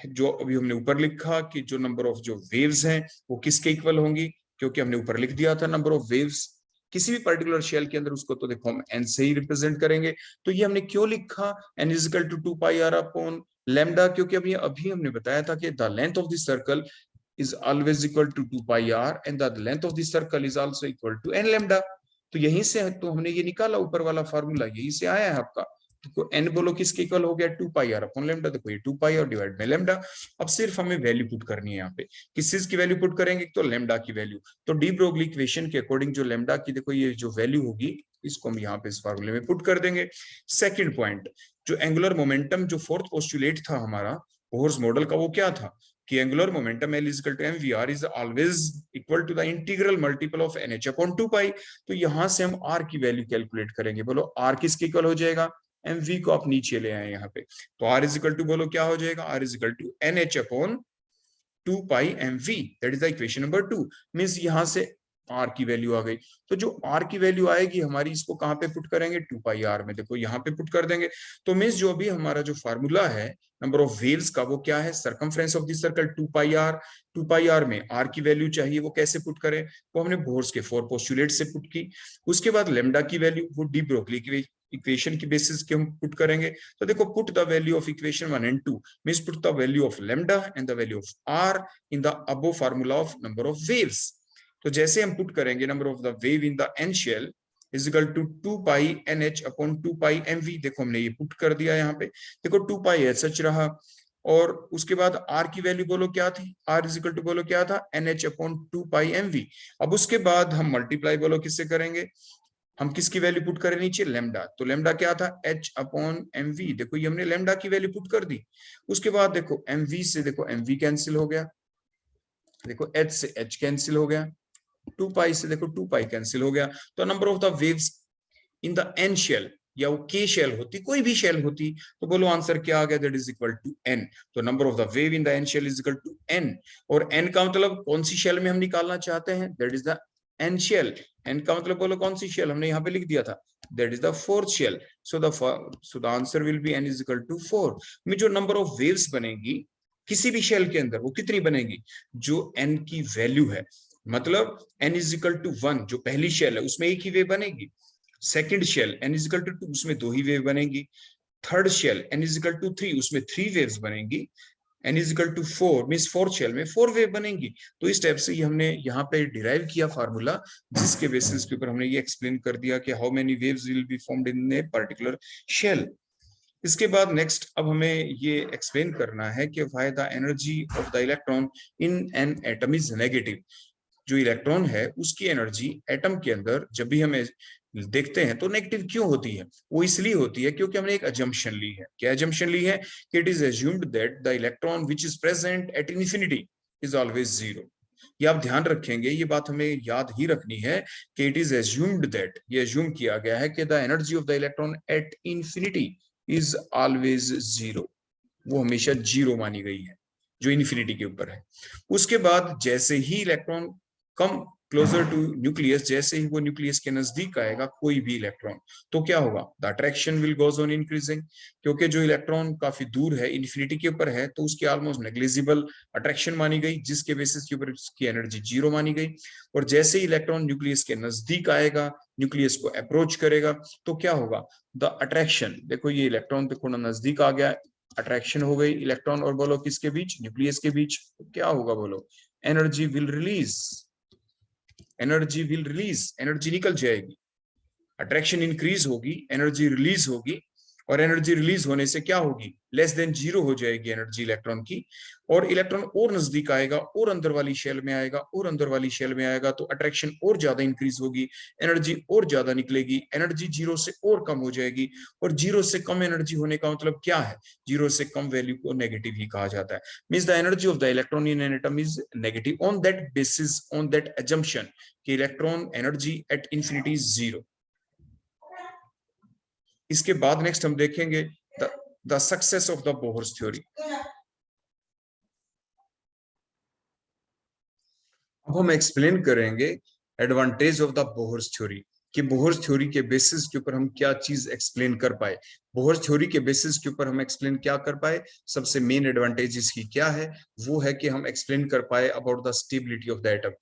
जो अभी हमने ऊपर लिखा कि जो नंबर ऑफ जो वेव्स हैं वो किसके इक्वल होंगी, क्योंकि हमने ऊपर लिख दिया था नंबर ऑफ वेव्स किसी भी पर्टिकुलर शेल के अंदर, उसको तो देखो हम n से ही रिप्रेजेंट करेंगे। तो ये हमने क्यों लिखा n is equal to 2 pi r upon lambda, क्योंकि अभी हमने बताया था कि the length of the circle is always equal to 2 pi r and the length of the circle is also equal to n lambda। तो यहीं से तो हमने ये निकाला, ऊपर वाला फार्मूला यहीं से आया है आपका। तो n बोलो किसके इक्वल हो गया, 2 पाई r अपॉन लैम्डा, देखो ये 2 पाई और डिवाइड बाय लैम्डा। अब सिर्फ हमें वैल्यू पुट करनी है यहाँ पे, किस चीज की वैल्यू पुट करेंगे, तो लैम्डा की वैल्यू। तो डी ब्रोगली इक्वेशन के अकॉर्डिंग जो लैम्डा की देखो ये जो वैल्यू होगी इसको हम यहाँ पे इस फार्मूले में पुट कर देंगे। सेकंड पॉइंट, जो एंगुलर मोमेंटम जो फोर्थ पोस्टुलेट था हमारा बोहर्स मॉडल का, वो क्या था कि angular momentum L is equal to mvr is always equal to the integral multiple of nh upon 2 pi. तो यहां से हम r की वैल्यू कैलकुलेट करेंगे, बोलो r किसके इक्वल हो जाएगा, mv को आप नीचे ले आए यहाँ पे, तो r इज इक्वल टू बोलो क्या हो जाएगा, r is equal to nh upon 2 pi mv, that is the equation number 2। Means यहां से r की वैल्यू आ गई। तो जो r की वैल्यू आएगी हमारी, इसको कहां पे पुट करेंगे, 2 पाई r में, देखो यहाँ पे पुट कर देंगे। तो मींस जो भी हमारा जो फार्मूला है नंबर ऑफ वेव्स का वो क्या है, circumference of the circle 2 pi r। 2 pi r में r की वैल्यू चाहिए, वो कैसे पुट करें, वो हमने बोहर्स के 4 पोस्टुलेट से पुट की। उसके बाद लैम्डा की वैल्यू वो डी ब्रोगली इक्वेशन की बेसिस के हम पुट करेंगे। तो देखो, put the value of equation 1 and 2 means put the value of lambda and the value of r in the above formula of number of waves. तो जैसे हम पुट करेंगे number of the wave in the N shell is equal to 2 pi NH upon 2 pi MV। देखो हमने ये put कर दिया यहाँ पे। देखो 2 पाई एच सच रहा, और उसके बाद आर की वैल्यू बोलो क्या थी, आर इज इक्वल टू बोलो क्या था, NH अपॉन 2 पाई MV। अब उसके बाद हम मल्टीप्लाई बोलो किससे करेंगे, हम किसकी वैल्यू पुट करें नीचे, लेमडा। तो लेमडा क्या था, H अपॉन MV। देखो ये हमने लेमडा की वैल्यू पुट कर दी। उसके बाद देखो MV से देखो MV कैंसिल हो गया, देखो H से H कैंसिल हो गया, 2 पाई से देखो 2 पाई कैंसिल हो गया। तो number of the waves in the N shell, या वो के शेल होती, कोई भी शेल होती, तो बोलो आंसर क्या आ गया, that is equal to n। तो number of the wave in the N shell is equal to n, और n का मतलब कौन सी शेल में हम निकालना चाहते हैं, that is the N shell. n का मतलब बोलो कौन सी शेल, हमने यहाँ पे लिख दिया था, that is the fourth shell. So the answer will be n is equal to 4 में जो नंबर ऑफ वेव्स बनेगी किसी भी शेल के अंदर वो कितनी बनेगी, जो n की वैल्यू है, मतलब n इज इक्वल टू 1 जो पहली शेल है उसमें एक ही वेव बनेगी, second shell n is equal to 2 उसमें 2 ही वेव बनेगी, third shell n is equal to 3 उसमें 3 वेव्स बनेंगी, n is equal to 4 means fourth shell में 4 वेव बनेंगी। तो इस टाइप से ये हमने यहाँ पे डिराइव किया फार्मूला, जिसके बेसिस के ऊपर हमने ये एक्सप्लेन कर दिया कि how many waves will be formed in a particular shell. इसके बाद नेक्स्ट अब हमें ये एक्सप्लेन करना है कि why the energy of the electron in an atom is negative. जो इलेक्ट्रॉन है उसकी एनर्जी एटम के अंदर जब भी हमें देखते हैं तो नेगेटिव क्यों होती है, वो इसलिए होती है क्योंकि हमने एक अजम्पशन ली है। क्या अजम्पशन ली है, कि it is assumed that the electron which is present at infinity is always zero. ये आप ध्यान रखेंगे, ये बात हमें याद ही रखनी है कि इट इज अज्यूम्ड दैट, ये अज्यूम किया गया है कि the energy of the electron at infinity is always zero, वो हमेशा जीरो मानी गई है जो इन्फिनिटी के ऊपर है। उसके बाद जैसे ही electron come closer to nucleus, जैसे ही वो न्यूक्लियस के नजदीक आएगा कोई भी इलेक्ट्रॉन, तो क्या होगा, the attraction will goes on increasing. क्योंकि जो इलेक्ट्रॉन काफी दूर है, इन्फिनिटी के ऊपर है, तो उसकी ऑलमोस्ट नेग्लिजिबल अट्रैक्शन मानी गई, जिसके बेसिस के ऊपर उसकी एनर्जी जीरो मानी गई। और जैसे ही इलेक्ट्रॉन न्यूक्लियस के नजदीक आएगा, न्यूक्लियस को अप्रोच करेगा, तो क्या होगा, द अट्रैक्शन, देखो ये इलेक्ट्रॉन पे थोड़ा नजदीक आ गया, अट्रैक्शन हो गई इलेक्ट्रॉन और बोलो किसके बीच, न्यूक्लियस के बीच, तो क्या होगा बोलो, energy will release, energy will release, energy निकल जाएगी, अट्रैक्शन इंक्रीज होगी, एनर्जी रिलीज होगी, और एनर्जी रिलीज होने से क्या होगी, लेस देन जीरो हो जाएगी एनर्जी इलेक्ट्रॉन की, और इलेक्ट्रॉन और नजदीक आएगा और अंदर वाली शेल में आएगा, और अंदर वाली शेल में आएगा, तो अट्रैक्शन और ज्यादा इंक्रीज होगी, एनर्जी और ज्यादा निकलेगी, एनर्जी जीरो से और कम हो जाएगी। और जीरो से कम एनर्जी होने का मतलब क्या है, जीरो से कम वैल्यू को नेगेटिव ही कहा जाता है। Means the energy of the electron in an atom is negative on that basis, on that assumption कि electron energy at infinity is zero. इसके बाद नेक्स्ट हम देखेंगे the success of the Bohr's theory. अब हम एक्सप्लेन करेंगे advantage of the Bohr's theory, कि Bohr's theory के बेसिस के ऊपर हम क्या चीज एक्सप्लेन कर पाए, बोहर्स थ्योरी के बेसिस के ऊपर हम एक्सप्लेन क्या कर पाए, सबसे मेन एडवांटेज इसकी क्या है, वो है कि हम एक्सप्लेन कर पाए about the stability of the atom,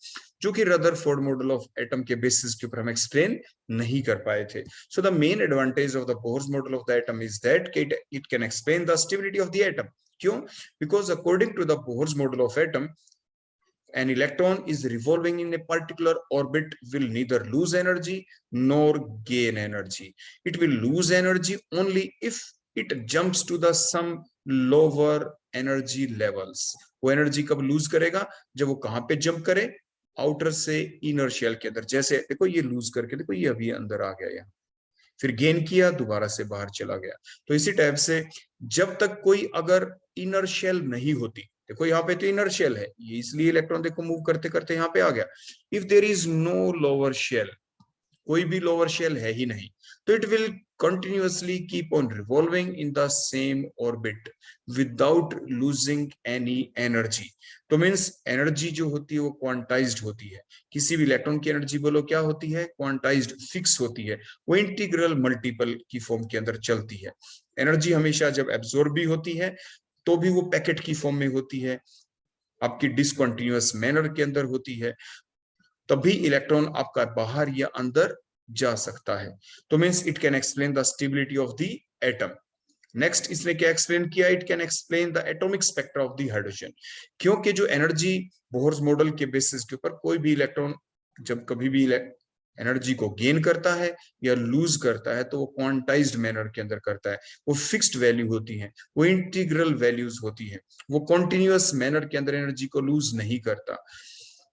जो कि रदरफोर्ड मॉडल ऑफ एटम के बेसिस के ऊपर हम एक्सप्लेन नहीं कर पाए थे। So the main advantage of the Bohr's model of the atom is that it can explain the stability of the atom. क्यों, because according to the Bohr's model of atom, an electron is revolving in a particular orbit will neither lose energy nor gain energy. It will lose energy only if it jumps to the some lower energy levels. वो energy कब loose करेगा, जब वो कहां पे jump करे, outer से inner shell के अंदर। जैसे देखो ये लूज करके देखो ये अभी अंदर आ गया, यहाँ फिर गेन किया, दोबारा से बाहर चला गया। तो इसी टाइप से जब तक कोई अगर इनर शेल नहीं होती, देखो यहाँ पे तो इनर शेल है, ये इसलिए इलेक्ट्रॉन देखो मूव करते करते यहाँ पे आ गया। If there is no lower shell, कोई भी लोअर शेल है ही नहीं, तो it will continuously keep on revolving in the same orbit without losing any energy. तो मीन्स एनर्जी जो होती है वो क्वांटाइज्ड होती है, किसी भी इलेक्ट्रॉन की एनर्जी बोलो क्या होती है, क्वांटाइज्ड, फिक्स होती है, वो इंटीग्रल मल्टीपल की फॉर्म के अंदर चलती है। एनर्जी हमेशा जब एब्जॉर्ब भी होती है तो भी वो पैकेट की फॉर्म में होती है, आपकी डिसकंटिन्यूअस मैनर के अंदर होती है, तभी इलेक्ट्रॉन आपका बाहर या अंदर जा सकता है। तो means it can explain the stability of the atom. Next इसने क्या एक्सप्लेन किया, it can explain the atomic spectra of the hydrogen. क्योंकि जो एनर्जी बोहर्स मॉडल के बेसिस के ऊपर कोई भी इलेक्ट्रॉन जब कभी भी एनर्जी को गेन करता है या लूज करता है तो वो क्वांटाइज्ड मैनर के अंदर करता है, वो फिक्स्ड वैल्यू होती है, वो इंटीग्रल वैल्यूज होती है, वो कॉन्टिन्यूअस मैनर के अंदर एनर्जी को लूज नहीं करता।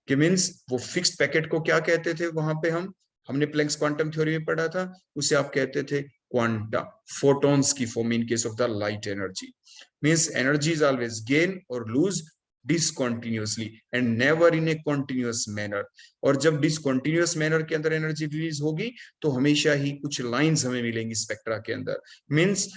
कि मीन्स वो फिक्स्ड पैकेट को क्या कहते थे वहां पे हमने प्लैंक्स क्वांटम थ्योरी में पढ़ा था, उसे आप कहते थे क्वांटा, फोटॉन्स की form in case of the light energy. Means energy is always gain और lose discontinuously and never in a continuous manner. और जब डिसकॉन्टिन्यूअस मैनर के अंदर एनर्जी रिलीज होगी तो हमेशा ही कुछ लाइंस हमें मिलेंगी स्पेक्ट्रा के अंदर। Means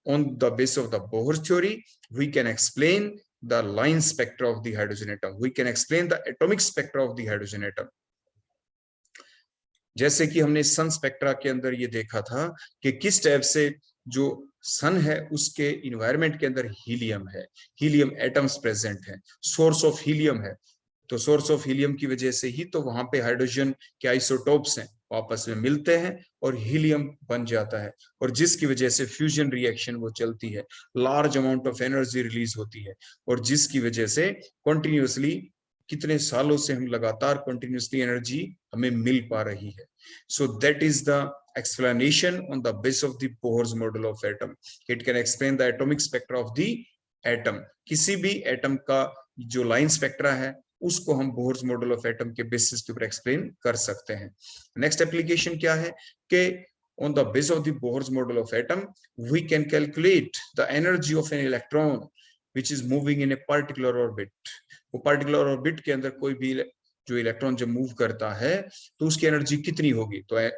on the basis of the Bohr theory, we can explain the line spectra of the hydrogen atom. We can explain the atomic spectra of the hydrogen atom. जैसे कि हमने सन स्पेक्ट्रा के अंदर ये देखा था कि किस टाइप से जो सन है उसके इन्वायरमेंट के अंदर हीलियम है, हीलियम एटम्स प्रेजेंट है, सोर्स ऑफ हीलियम है। तो सोर्स ऑफ हीलियम की वजह से ही तो वहां पे हाइड्रोजन के आइसोटोप्स हैं, आपस में मिलते हैं और हीलियम बन जाता है, और जिसकी वजह से फ्यूजन रिएक्शन वो चलती है, large amount of energy release होती है, और जिसकी वजह से कंटिन्यूअसली कितने सालों से हम लगातार कंटिन्यूअसली एनर्जी हमें मिल पा रही है। सो that is the explanation on the basis of the Bohr's model of atom. It can explain the atomic spectra of the atom. किसी भी एटम का जो लाइन स्पेक्ट्रा है उसको हम बोहर्स मॉडल ऑफ एटम के बेसिस के ऊपर एक्सप्लेन कर सकते हैं। नेक्स्ट एप्लीकेशन क्या है कि on the basis of the Bohr's model of atom we can calculate the energy of an electron which is moving in a particular orbit. वो particular orbit के अंदर कोई भी जो इलेक्ट्रॉन जब मूव करता है तो उसकी एनर्जी कितनी होगी। तो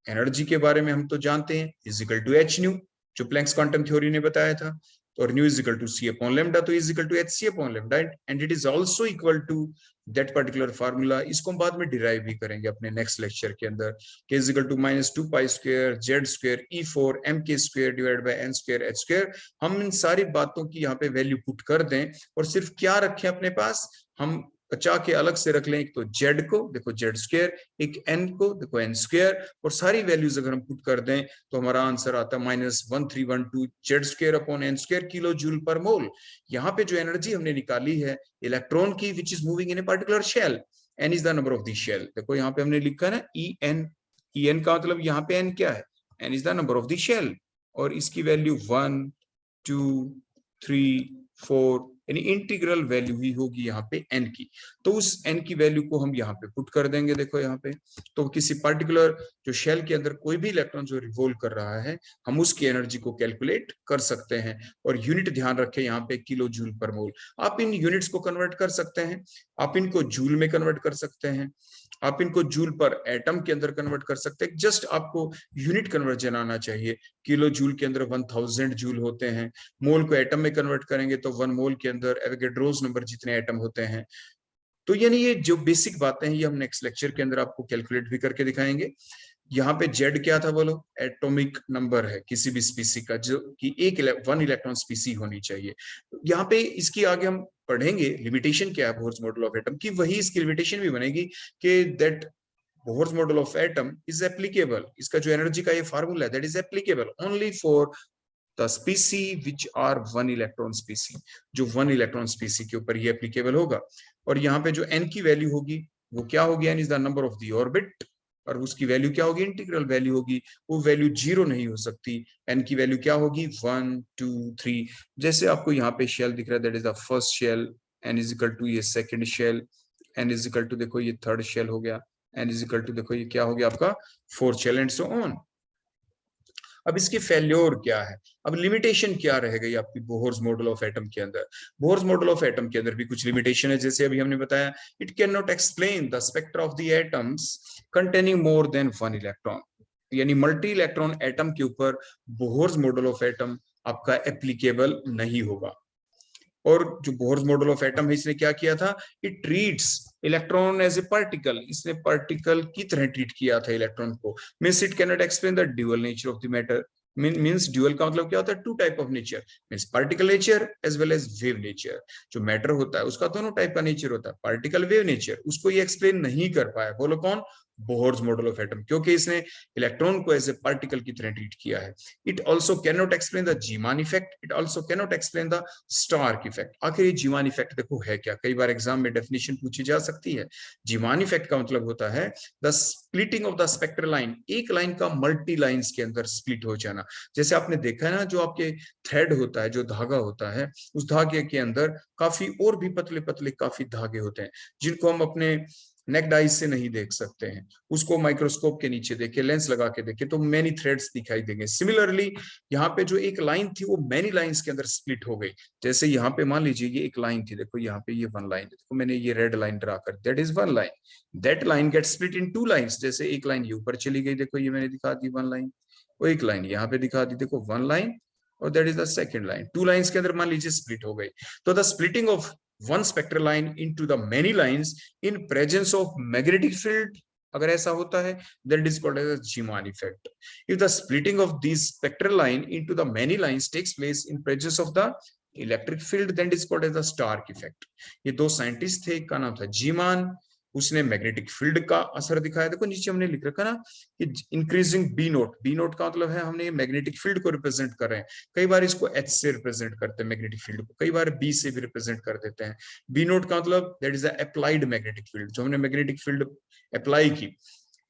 एनर्जी के बारे में हम तो जानते हैं इजिकल टू एच न्यू, जो प्लैंक्स क्वांटम थ्योरी ने बताया था, और nu is equal to C upon lambda, तो is equal to H C upon lambda, and it is also equal to that particular formula. इसको हम बाद में डिराइव भी करेंगे अपने नेक्स्ट लेक्चर के अंदर, के is equal to -2 pi square Z square E4 mk square divided by n square h square. हम इन सारी बातों की यहाँ पे वैल्यू पुट कर दें और सिर्फ क्या रखें अपने पास, हम बचा के अलग से रख लें, एक तो z को देखो z स्क्वायर, एक n को देखो n स्क्वायर, और सारी वैल्यूज अगर हम पुट कर दें तो हमारा आंसर आता है -1312 z square upon n square kilo joule per mole. यहाँ पे जो एनर्जी हमने निकाली है इलेक्ट्रॉन की which is moving in a particular shell, n is the number of the shell. देखो यहाँ पे हमने लिखा है ना en का मतलब यहाँ पे n क्या है, n is the number of the shell, और इसकी वैल्यू 1 2 3 4 यानी इंटीग्रल वैल्यू ही होगी यहाँ पे n की। तो उस n की वैल्यू को हम यहाँ पे पुट कर देंगे। देखो यहाँ पे तो किसी पर्टिकुलर जो शेल के अंदर कोई भी इलेक्ट्रॉन जो रिवॉल्व कर रहा है हम उसकी एनर्जी को कैलकुलेट कर सकते हैं, और यूनिट ध्यान रखें यहाँ पे किलो जूल पर मोल। आप इन यूनिट्स को कन्वर्ट कर सकते हैं, आप इनको जूल में कन्वर्ट कर सकते हैं, आप इनको जूल पर एटम के अंदर कन्वर्ट कर सकते हैं। जस्ट आपको यूनिट कन्वर्जन आना चाहिए। किलो जूल के अंदर 1000 जूल होते हैं, मोल को एटम में कन्वर्ट करेंगे तो 1 मोल के अंदर एवोगैड्रोस नंबर जितने एटम होते हैं। तो यानी ये जो बेसिक बातें हैं ये हम नेक्स्ट लेक्चर के अंदर आपको कैलकुलेट भी करके दिखाएंगे। यहाँ पे जेड क्या था बोलो, एटॉमिक नंबर है किसी भी स्पीसी का, जो कि 1 इलेक्ट्रॉन स्पीसी होनी चाहिए। यहाँ पे इसकी आगे हम पढ़ेंगे लिमिटेशन क्या है बोहर्स मॉडल ऑफ एटम की, वही इसकी लिमिटेशन भी बनेगी कि that Bohr's model of atom is applicable, इसका जो एनर्जी का ये फार्मूला है that is applicable only for the species which are 1 electron species, जो 1 इलेक्ट्रॉन स्पीसी के ऊपर ये एप्लीकेबल होगा। और यहाँ पे जो n की वैल्यू होगी वो क्या होगी, n is the number of the orbit, और उसकी वैल्यू क्या होगी, इंटीग्रल वैल्यू होगी, वो वैल्यू 0 नहीं हो सकती। n की वैल्यू क्या होगी 1 2 3, जैसे आपको यहाँ पे शेल दिख रहा है that is the first shell, n is equal to ये second shell, n is equal to देखो ये थर्ड शेल हो गया, n इज इक्वल टू देखो ये क्या हो गया आपका fourth shell, and so on. अब इसकी फेल्योर क्या है, अब लिमिटेशन क्या रह गई आपकी बोहर्स मॉडल ऑफ एटम के अंदर। बोहर्स मॉडल ऑफ एटम के अंदर भी कुछ लिमिटेशन है, जैसे अभी हमने बताया it can not explain the spectra of the atoms containing more than 1 electron, यानी मल्टी इलेक्ट्रॉन एटम के ऊपर बोहर्स मॉडल ऑफ एटम आपका एप्लीकेबल नहीं होगा। और जो बोहर्स मॉडल ऑफ एटम है इसने क्या किया था, it treats electron as a particle, इसने पार्टिकल की तरह ट्रीट किया था इलेक्ट्रॉन को। Means it can not explain the dual nature of the matter. Means dual का मतलब क्या होता है, 2 type of nature, means particle nature as well as wave nature. जो मैटर होता है उसका दोनों टाइप का नेचर होता है, पार्टिकल वेव नेचर, उसको ये एक्सप्लेन नहीं कर पाया। बोलो कौन, बोहर्स मॉडल ऑफ एटम, क्योंकि इसने इलेक्ट्रॉन को एज ए पार्टिकल की तरह ट्रीट किया है। It also can not explain the Zeeman effect, it also can not explain the Stark effect. आखिर ये जीमान इफेक्ट देखो है क्या, कई बार एग्जाम में डेफिनेशन पूछी जा सकती है। जीमान इफेक्ट का मतलब होता है the splitting of the spectral line, एक लाइन का मल्टी लाइंस के अंदर स्प्लिट हो जाना। जैसे आपने देखा है ना, जो आपके थ्रेड होता है, जो धागा होता है, उस धागे के अंदर काफी और भी पतले पतले काफी धागे होते हैं, जिनको हम अपने नेक्ड आइज से नहीं देख सकते हैं। उसको माइक्रोस्कोप के नीचे देखे, लेंस लगा के देखे तो मैनी थ्रेड्स दिखाई देंगे। सिमिलरली यहाँ पे जो एक लाइन थी वो मैनी लाइंस के अंदर स्प्लिट हो गई। जैसे यहाँ पे मान लीजिए ये एक लाइन थी, देखो यहाँ पे ये वन लाइन, देखो मैंने ये रेड लाइन ड्रा कर, that is one line. That line get split in two lines. जैसे एक लाइन ये ऊपर चली गई, देखो ये मैंने दिखा दी वन लाइन, और एक लाइन यहाँ पे दिखा दी, देखो वन लाइन, और that is the second line. Two lines के अंदर मान लीजिए स्प्लिट हो गई। तो the splitting of one spectral line into the many lines in presence of magnetic field, अगर ऐसा होता है, then it is called as a Zeeman effect. If the splitting of these spectral line into the many lines takes place in presence of the electric field, then it is called as the Stark effect. ये दो scientist थे, एक का नाम था Zeeman, उसने magnetic field का असर दिखाया। देखो नीचे हमने लिख रखा ना कि increasing B naught, B naught का मतलब है हमने मैग्नेटिक फील्ड को रिप्रेजेंट कर रहे हैं। कई बार इसको एच से रिप्रेजेंट करते हैं मैग्नेटिक फील्ड को, कई बार बी से भी रिप्रेजेंट कर देते हैं। बी नोट का मतलब that is the applied magnetic field, जो हमने मैग्नेटिक फील्ड अप्लाई की।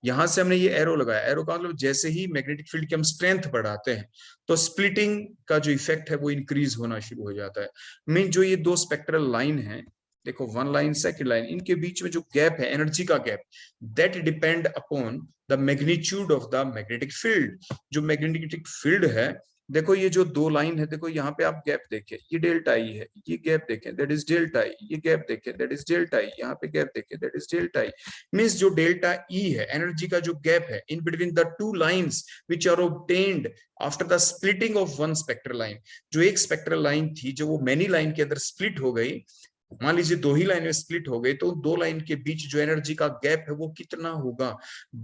यहां से हमने ये एरो लगाया, एरो का मतलब जैसे ही मैग्नेटिक फील्ड की हम स्ट्रेंथ बढ़ाते हैं तो स्प्लिटिंग का जो इफेक्ट है वो इंक्रीज होना शुरू हो जाता है। मीन जो ये दो स्पेक्ट्रल लाइन है, देखो वन लाइन सेकंड लाइन, इनके बीच में जो गैप है, एनर्जी का gap, that depend upon the magnitude of the magnetic field. जो मैग्नेटिक फील्ड है, देखो ये जो दो लाइन है, देखो यहाँ पे आप गैप देखें, ये डेल्टा ई है, ये गैप देखें दैट इज डेल्टा ई, ये गैप देखें दैट इज डेल्टा ई, यहाँ पे गैप देखें दैट इज डेल्टा ई। मींस जो डेल्टा ई है, एनर्जी का जो गैप है in between the two lines which are obtained after the splitting of one spectral line. जो एक स्पेक्ट्रल लाइन थी, जो वो मैनी लाइन के अंदर स्प्लिट हो गई, मान लीजिए दो ही लाइन में स्प्लिट हो गई, तो दो लाइन के बीच जो एनर्जी का गैप है वो कितना होगा,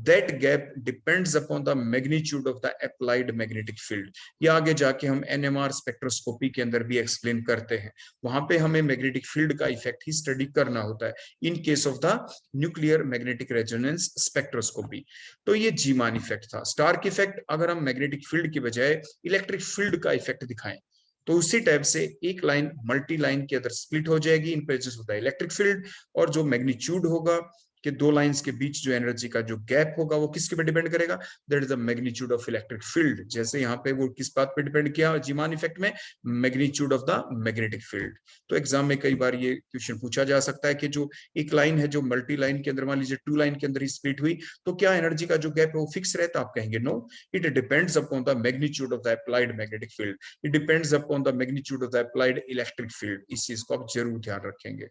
that gap depends upon the magnitude of the applied magnetic field. ये आगे जाके हम एनएमआर स्पेक्ट्रोस्कोपी के अंदर भी एक्सप्लेन करते हैं, वहां पे हमें मैग्नेटिक फील्ड का इफेक्ट ही स्टडी करना होता है इन case of the nuclear magnetic resonance spectroscopy. तो ये जीमान इफेक्ट था। स्टार्क इफेक्ट, अगर हम मैग्नेटिक फील्ड की बजाय इलेक्ट्रिक फील्ड का इफेक्ट दिखाएं तो उसी टाइप से एक लाइन मल्टी लाइन के अंदर स्प्लिट हो जाएगी in presence of the electric field, और जो मैग्नीट्यूड होगा कि दो लाइंस के बीच जो एनर्जी का जो गैप होगा वो किसके पे डिपेंड करेगा, that is the magnitude of electric field. जैसे यहाँ पे वो किस बात पे डिपेंड किया जीमान इफेक्ट में, magnitude of the magnetic field. तो एग्जाम में कई बार ये क्वेश्चन पूछा जा सकता है कि जो एक लाइन है जो मल्टी लाइन के अंदर, मान लीजिए टू लाइन के अंदर ही स्प्लिट हुई, तो क्या एनर्जी का जो गैप है वो फिक्स रहता है? आप कहेंगे no, it depends upon the magnitude of the applied magnetic field, it depends upon the magnitude of the applied electric field. इस चीज को आप जरूर ध्यान रखेंगे।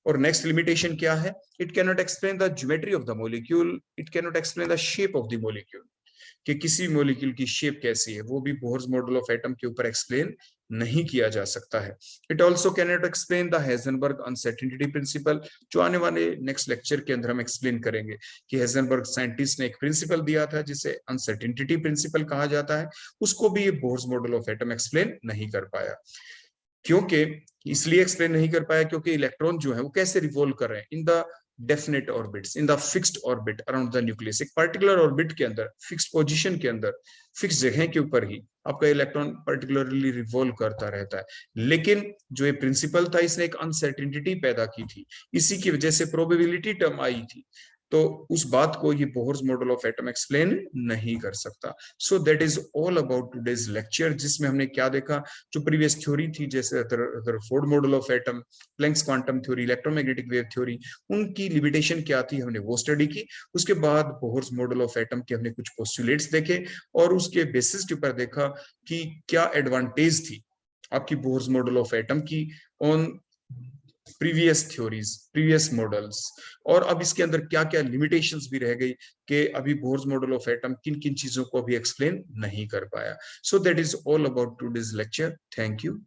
और नेक्स्ट लिमिटेशन क्या है, it can not explain the geometry of the molecule, it can not explain the shape of the molecule, कि किसी मॉलिक्यूल की शेप कैसी है वो भी बोहर्स मॉडल ऑफ एटम के ऊपर एक्सप्लेन नहीं किया जा सकता है। It also can not explain the Heisenberg uncertainty principle, जो आने वाले नेक्स्ट लेक्चर के अंदर हम एक्सप्लेन करेंगे कि हेजनबर्ग साइंटिस्ट ने एक प्रिंसिपल दिया था जिसे अनसर्टेनिटी प्रिंसिपल कहा जाता है, उसको भी ये Bohr's model of atom explain नहीं कर पाया। क्योंकि इसलिए एक्सप्लेन नहीं कर पाया क्योंकि इलेक्ट्रॉन जो है वो कैसे रिवॉल्व कर रहे हैं in the definite orbits, in the fixed orbit around the nucleus. एक पर्टिकुलर ऑर्बिट के अंदर, फिक्स्ड पोजीशन के अंदर, फिक्स जगह के ऊपर ही आपका इलेक्ट्रॉन पर्टिकुलरली रिवॉल्व करता रहता है। लेकिन जो ये प्रिंसिपल था इसने एक अनसर्टेनिटी पैदा की थी, इसी की वजह से प्रोबेबिलिटी टर्म आई थी, तो उस बात को ये Bohr's model of atom explain नहीं कर सकता। So that is all about today's lecture, जिसमें हमने क्या देखा, जो प्रीवियस थ्योरी थी जैसे Rutherford model of atom, Planck's quantum theory, electromagnetic wave theory, उनकी लिमिटेशन क्या थी हमने वो स्टडी की। उसके बाद बोहर्स मॉडल ऑफ एटम के हमने कुछ पोस्टुलेट्स देखे और उसके बेसिस के ऊपर देखा कि क्या एडवांटेज थी आपकी बोहर्स मॉडल ऑफ एटम की on previous theories, previous models, और अब इसके अंदर क्या क्या लिमिटेशंस भी रह गई कि अभी बोहर्स मॉडल ऑफ एटम किन किन चीजों को अभी एक्सप्लेन नहीं कर पाया। सो that is all about today's lecture. Thank you.